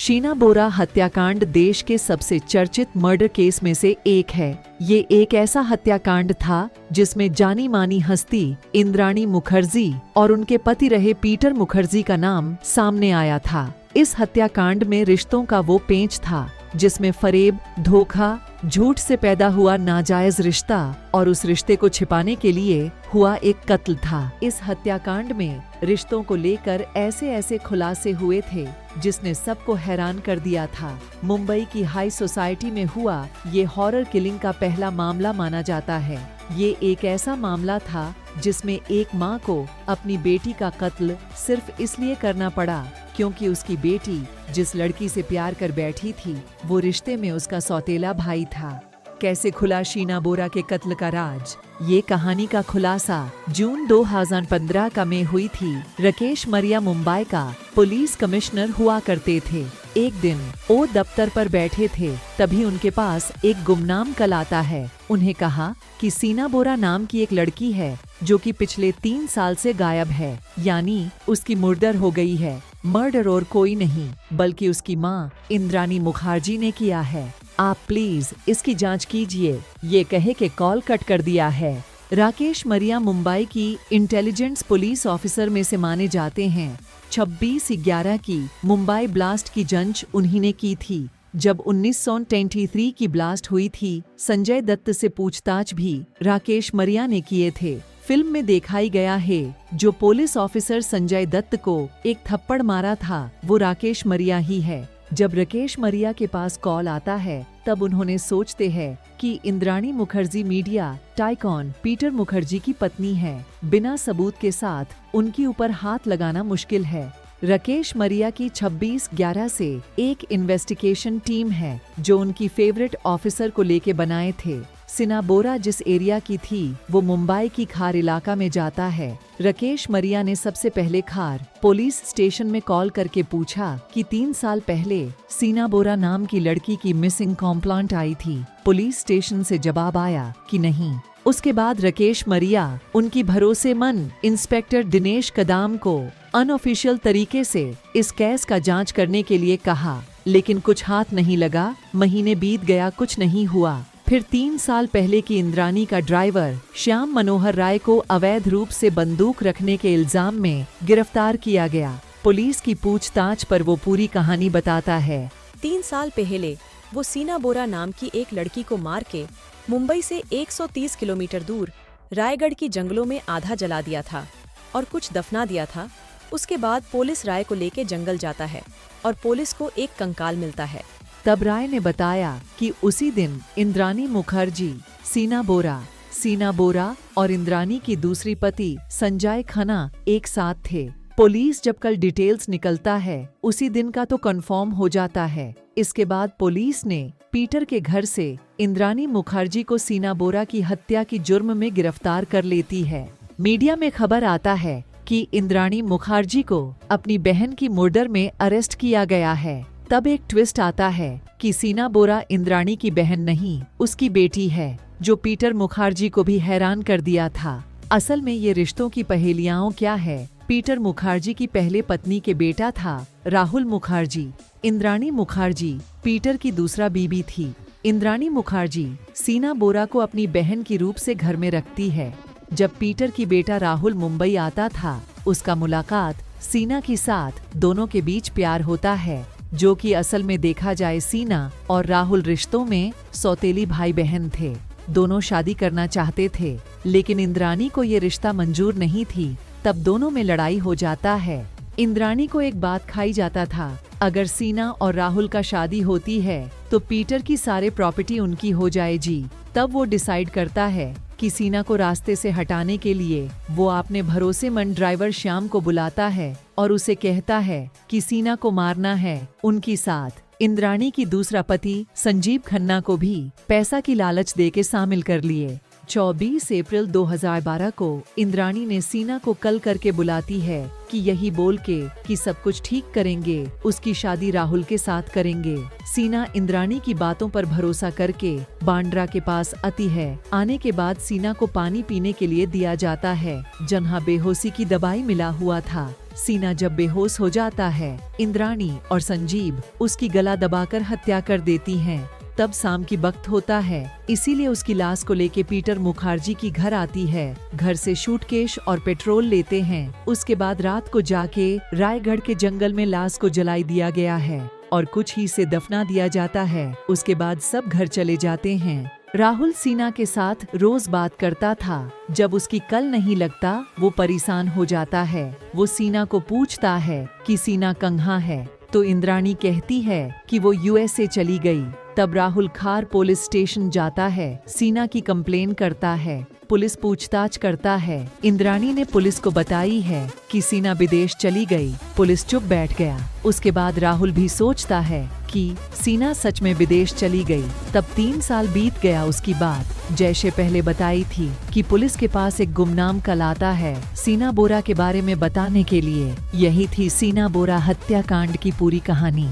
शीना बोरा हत्याकांड देश के सबसे चर्चित मर्डर केस में से एक है। ये एक ऐसा हत्याकांड था जिसमें जानी मानी हस्ती इंद्राणी मुखर्जी और उनके पति रहे पीटर मुखर्जी का नाम सामने आया था। इस हत्याकांड में रिश्तों का वो पेंच था जिसमें फरेब, धोखा, झूठ से पैदा हुआ नाजायज रिश्ता और उस रिश्ते को छिपाने के लिए हुआ एक कत्ल था। इस हत्याकांड में रिश्तों को लेकर ऐसे ऐसे खुलासे हुए थे जिसने सबको हैरान कर दिया था। मुंबई की हाई सोसाइटी में हुआ ये हॉरर किलिंग का पहला मामला माना जाता है। ये एक ऐसा मामला था जिसमें एक माँ को अपनी बेटी का कत्ल सिर्फ इसलिए करना पड़ा क्योंकि उसकी बेटी जिस लड़की से प्यार कर बैठी थी वो रिश्ते में उसका सौतेला भाई था। कैसे खुला शीना बोरा के कत्ल का राज? ये कहानी का खुलासा जून 2015 का में हुई थी। राकेश मरिया मुंबई का पुलिस कमिश्नर हुआ करते थे। एक दिन वो दफ्तर पर बैठे थे, तभी उनके पास एक गुमनाम कल आता है। उन्हें कहा कि शीना बोरा नाम की एक लड़की है जो कि पिछले 3 साल से गायब है, यानी उसकी मुर्डर हो गई है। मर्डर और कोई नहीं बल्कि उसकी माँ इंद्राणी मुखर्जी ने किया है। आप प्लीज इसकी जांच कीजिए। ये कहे के कॉल कट कर दिया है। राकेश मरिया मुंबई की इंटेलिजेंस पुलिस ऑफिसर में से माने जाते हैं। 26/11 की मुंबई ब्लास्ट की जांच उन्हीं ने की थी। जब 1923 की ब्लास्ट हुई थी, संजय दत्त से पूछताछ भी राकेश मरिया ने किए थे। फिल्म में दिखाई गया है जो पुलिस ऑफिसर संजय दत्त को एक थप्पड़ मारा था वो राकेश मरिया ही है। जब राकेश मरिया के पास कॉल आता है तब उन्होंने सोचते हैं कि Indrani Mukherjee media tycoon Peter Mukherjee की पत्नी है। बिना सबूत के साथ उनके ऊपर हाथ लगाना मुश्किल है। राकेश मरिया की 26/11 से एक इन्वेस्टिगेशन टीम है जो उनकी फेवरेट ऑफिसर को लेके बनाए थे। शीना बोरा जिस एरिया की थी वो मुंबई की खार इलाका में जाता है। राकेश मरिया ने सबसे पहले खार पुलिस स्टेशन में कॉल करके पूछा कि 3 साल पहले शीना बोरा नाम की लड़की की मिसिंग कंप्लेंट आई थी। पुलिस स्टेशन से जवाब आया कि नहीं। उसके बाद राकेश मरिया उनकी भरोसेमंद इंस्पेक्टर दिनेश कदम को अनऑफिशियल तरीके से इस केस का जांच करने के लिए कहा, लेकिन कुछ हाथ नहीं लगा। महीने बीत गया, कुछ नहीं हुआ। फिर 3 साल पहले की इंद्राणी का ड्राइवर श्याम मनोहर राय को अवैध रूप से बंदूक रखने के इल्जाम में गिरफ्तार किया गया। पुलिस की पूछताछ पर वो पूरी कहानी बताता है। 3 साल पहले वो शीना बोरा नाम की एक लड़की को मार के मुंबई से 130 किलोमीटर दूर रायगढ़ की जंगलों में आधा जला दिया था और कुछ दफना दिया था। उसके बाद पुलिस राय को लेके जंगल जाता है और पुलिस को एक कंकाल मिलता है। तब राय ने बताया कि उसी दिन इंद्राणी मुखर्जी, शीना बोरा और इंद्राणी की दूसरी पति संजय खन्ना एक साथ थे। पुलिस जब कल डिटेल्स निकलता है उसी दिन का तो कंफर्म हो जाता है। इसके बाद पुलिस ने पीटर के घर से इंद्राणी मुखर्जी को शीना बोरा की हत्या की जुर्म में गिरफ्तार कर लेती है। मीडिया में खबर आता है कि इंद्राणी मुखर्जी को अपनी बहन की मर्डर में अरेस्ट किया गया है। तब एक ट्विस्ट आता है कि शीना बोरा इंद्राणी की बहन नहीं, उसकी बेटी है, जो पीटर मुखर्जी को भी हैरान कर दिया था। असल में ये रिश्तों की पहेलियां क्या है? पीटर मुखर्जी की पहले पत्नी के बेटा था राहुल मुखर्जी। इंद्राणी मुखर्जी पीटर की दूसरा बीबी थी। इंद्राणी मुखर्जी शीना बोरा को अपनी बहन की रूप से घर में रखती है। जब पीटर की बेटा राहुल मुंबई आता था, उसका मुलाकात शीना के साथ दोनों के बीच प्यार होता है, जो कि असल में देखा जाए शीना और राहुल रिश्तों में सौतेली भाई बहन थे। दोनों शादी करना चाहते थे, लेकिन इंद्राणी को ये रिश्ता मंजूर नहीं थी। तब दोनों में लड़ाई हो जाता है। इंद्राणी को एक बात खाई जाता था, अगर शीना और राहुल का शादी होती है तो पीटर की सारे प्रॉपर्टी उनकी हो जाएगी। तब वो डिसाइड करता है कि शीना को रास्ते से हटाने के लिए वो अपने भरोसेमंद ड्राइवर श्याम को बुलाता है और उसे कहता है कि शीना को मारना है। उनकी साथ इंद्राणी की दूसरा पति संजीव खन्ना को भी पैसा की लालच देके शामिल कर लिए। 24 अप्रैल 2012 को इंद्राणी ने शीना को कल करके बुलाती है कि यही बोल के कि सब कुछ ठीक करेंगे, उसकी शादी राहुल के साथ करेंगे। शीना इंद्राणी की बातों पर भरोसा करके बांद्रा के पास आती है। आने के बाद शीना को पानी पीने के लिए दिया जाता है, जहाँ बेहोशी की दवाई मिला हुआ था। सीना जब बेहोश हो जाता है, इंद्राणी और संजीव उसकी गला दबाकर हत्या कर देती हैं। तब शाम की वक्त होता है, इसीलिए उसकी लाश को लेके पीटर मुखर्जी की घर आती है। घर से सूटकेस और पेट्रोल लेते हैं। उसके बाद रात को जाके रायगढ़ के जंगल में लाश को जलाई दिया गया है और कुछ ही से दफना दिया जाता है। उसके बाद सब घर चले जाते हैं। राहुल सीना के साथ रोज बात करता था। जब उसकी कल नहीं लगता, वो परेशान हो जाता है। वो सीना को पूछता है कि सीना कहाँ है, तो इंद्राणी कहती है कि वो यूएसए चली गई। तब राहुल खार पुलिस स्टेशन जाता है, सीना की कंप्लेन करता है। पुलिस पूछताछ करता है। इंद्राणी ने पुलिस को बताई है कि सीना विदेश चली गई। पुलिस चुप बैठ गया। उसके बाद राहुल भी सोचता है कि सीना सच में विदेश चली गई। तब 3 साल बीत गया उसकी बात। जैसे पहले बताई थी कि पुलिस के पास एक गुमनाम कल आता है सीना बोरा के बारे में बताने के लिए। यही थी सीना बोरा हत्याकांड की पूरी कहानी।